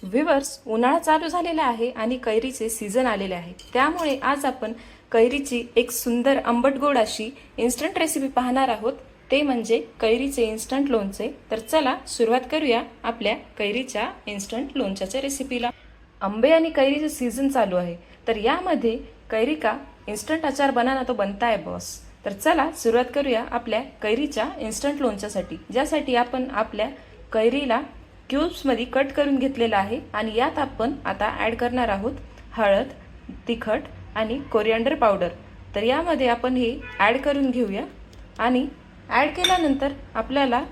Viewers, उन्हाळा चालू झालेला आहे आणि कैरीचे सीझन आलेले आहे। त्यामुळे आज आपण कैरीची एक सुंदर आंबट गोड अशी इन्स्टंट रेसिपी पाहणार आहोत, ते म्हणजे कैरीचे इन्स्टंट लोणचे। तर चला सुरुवात करूया आपल्या कैरीच्या इन्स्टंट लोणच्याच्या रेसिपीला। आंबे आणि कैरीचे सीझन चालू आहे, तर यामध्ये कैरी का इन्स्टंट अचार बनाना तो बनता है बॉस। तर चला सुरुवात करूया आपल्या कैरीच्या इन्स्टंट लोणच्यासाठी, ज्यासाठी आपण आपल्या कैरीला क्यूब्स मध्ये कट करून घेतलेला आहे आणि यात आपण आता ॲड करणार आहोत हळद, तिखट आणि कोरिअँडर पावडर। तर यामध्ये आपण हे ॲड करून घेऊया आणि ॲड केल्यानंतर आपल्याला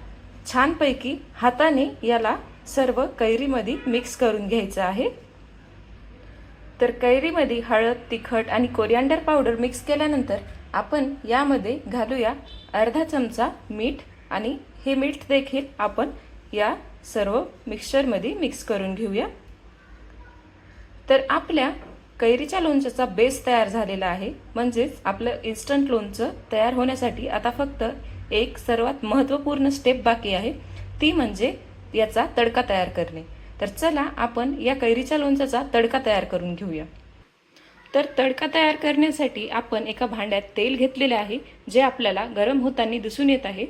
छानपैकी हाताने याला सर्व कैरीमध्ये मिक्स करून घ्यायचं आहे। तर कैरीमध्ये हळद, तिखट आणि कोरिअँडर पावडर मिक्स केल्यानंतर आपण यामध्ये घालूया अर्धा चमचा मीठ आणि हे मीठ देखील आपण या सर्व मिक्सचरमध्ये मिक्स करून घेऊया। तर आपल्या कैरीच्या लोणच्याचा बेस तयार झालेला आहे, म्हणजेच आपलं इन्स्टंट लोणचं तयार होण्यासाठी आता फक्त एक सर्वात महत्त्वपूर्ण स्टेप बाकी आहे, ती म्हणजे याचा तडका तयार करणे। तर चला आपण या कैरीच्या लोणच्याचा तडका तयार करून घेऊया। तर तडका तयार करण्यासाठी आपण एका भांड्यात तेल घेतलेले आहे, जे आपल्याला गरम होताना दिसून येत आहे।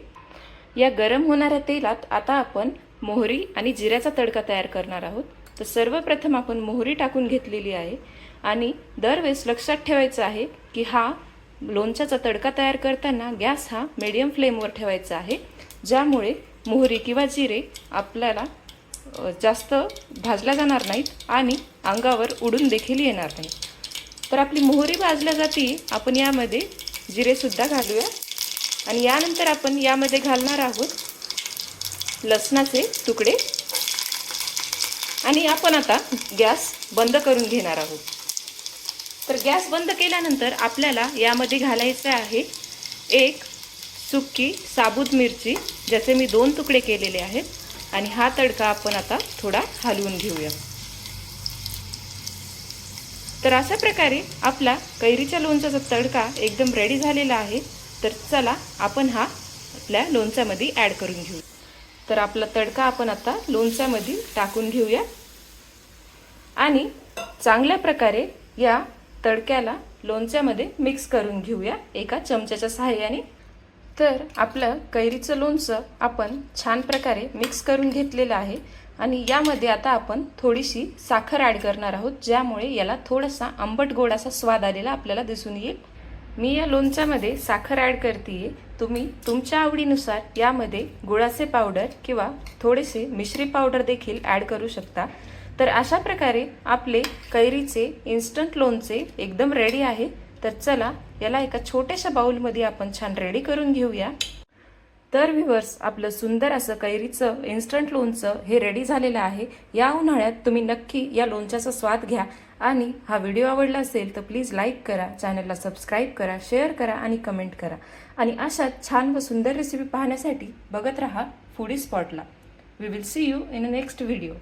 या गरम होणाऱ्या तेलात आता आपण मोहरी आणि जिऱ्याचा तडका तयार करणार आहोत। तर सर्वप्रथम आपण मोहरी टाकून घेतलेली आहे आणि दरवेळेस लक्षात ठेवायचं आहे की हा लोणच्याचा तडका तयार करताना गॅस हा मीडियम फ्लेमवर ठेवायचा आहे, ज्यामुळे मोहरी किंवा जिरे आपल्याला जास्त भाजल्या जाणार नाहीत आणि अंगावर उडून देखील येणार नाही। तर आपली मोहरी भाजल्या जाती, आपण यामध्ये जिरे सुद्धा घालूया आणि यानंतर आपण यामध्ये घालणार आहोत लसणाचे तुकडे आणि आपण आता गॅस बंद करून घेणार आहोत। तर गॅस बंद केल्यानंतर आपल्याला यामध्ये घालायचे आहे एक सुकी साबूत मिरची, ज्याचे मी 2 तुकडे केलेले आहेत आणि हा तडका आपण आता थोडा हलवून घेऊया। तर अशा प्रकारे आपला कैरीच्या लोणच्याचा तडका एकदम रेडी झालेला आहे। तर चला आपण हा आपल्या लोणच्यामध्ये ॲड करून घेऊ। तर आपला तडका आपण आता लोणच्यामध्ये टाकून घेऊया आणि चांगल्या प्रकारे या तडक्याला लोणच्यामध्ये मिक्स करून घेऊया एका चमच्याच्या सहाय्याने। तर आपलं कैरीचं लोणचं आपण छान प्रकारे मिक्स करून घेतलेलं आहे आणि यामध्ये आता आपण थोडीशी साखर ॲड करणार आहोत, ज्यामुळे याला थोडासा आंबट गोड असा स्वाद आलेला आपल्याला दिसून येईल। मी या लोणच्यामध्ये साखर ॲड करतेय, तुम्ही तुमच्या आवडीनुसार यामध्ये गुळाचे पावडर किंवा थोडेसे मिश्री पावडर देखील ॲड करू शकता। तर अशा प्रकारे आपले कैरीचे इन्स्टंट लोणचे एकदम रेडी आहे। तर चला याला एका छोट्याशा बाउलमध्ये आपण छान रेडी करून घेऊया। तर व्ह्यूअर्स, आपलं सुंदर असं कैरीचं इन्स्टंट लोणचं हे रेडी झालेलं आहे। या उन्हाळ्यात तुम्ही नक्की या लोणच्याचा स्वाद घ्या आणि हा व्हिडिओ आवडला असेल तर प्लीज लाईक करा, चॅनलला सबस्क्राईब करा, शेअर करा आणि कमेंट करा आणि अशा छान व सुंदर रेसिपी पाहण्यासाठी बघत रहा फूडी स्पॉटला। We will see you in a next video.